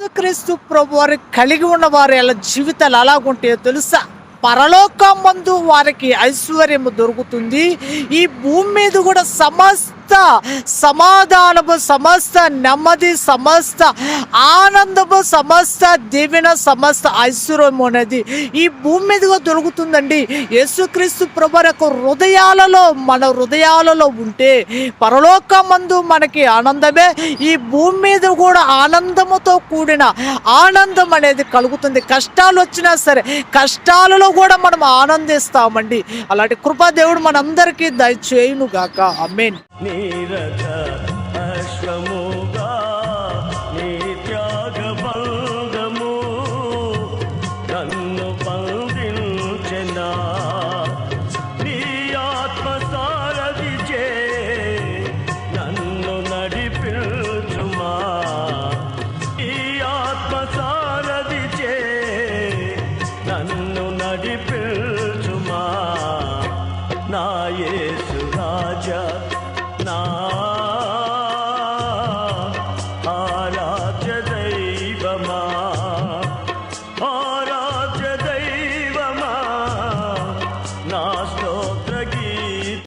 యేసుక్రీస్తు ప్రభువారు కలిగి ఉన్న వారు ఎలా జీవితాలు ఎలాగుంటాయో తెలుసా? పరలోకమందు వారికి ఐశ్వర్యము దొరుకుతుంది. ఈ భూమి మీద కూడా సమస్త సమాధానము, సమస్త నెమ్మది, సమస్త ఆనందము, సమస్త దీవెన, సమస్త ఐశ్వర్యము అనేది ఈ భూమి మీదుగా దొరుకుతుందండి. యేసుక్రీస్తు ప్రభువారి యొక్క హృదయాలలో, మన హృదయాలలో ఉంటే పరలోకమందు మనకి ఆనందమే, ఈ భూమి మీద కూడా ఆనందముతో కూడిన ఆనందం అనేది కలుగుతుంది. కష్టాలు వచ్చినా సరే కష్టాలలో కూడా మనం ఆనందిస్తామండి. అలాంటి కృపా దేవుడు మనందరికీ దయచేయును గాక. ఆమేన్. నీరథ అశ్వముగా నీ త్యాగబంధము నన్ను బంధించెనా, నీ ఆత్మసారథిచే నన్ను నడిపించుమా, ఈ ఆత్మసారథిచే నన్ను నడిపించుమా, నా యేసు రాజా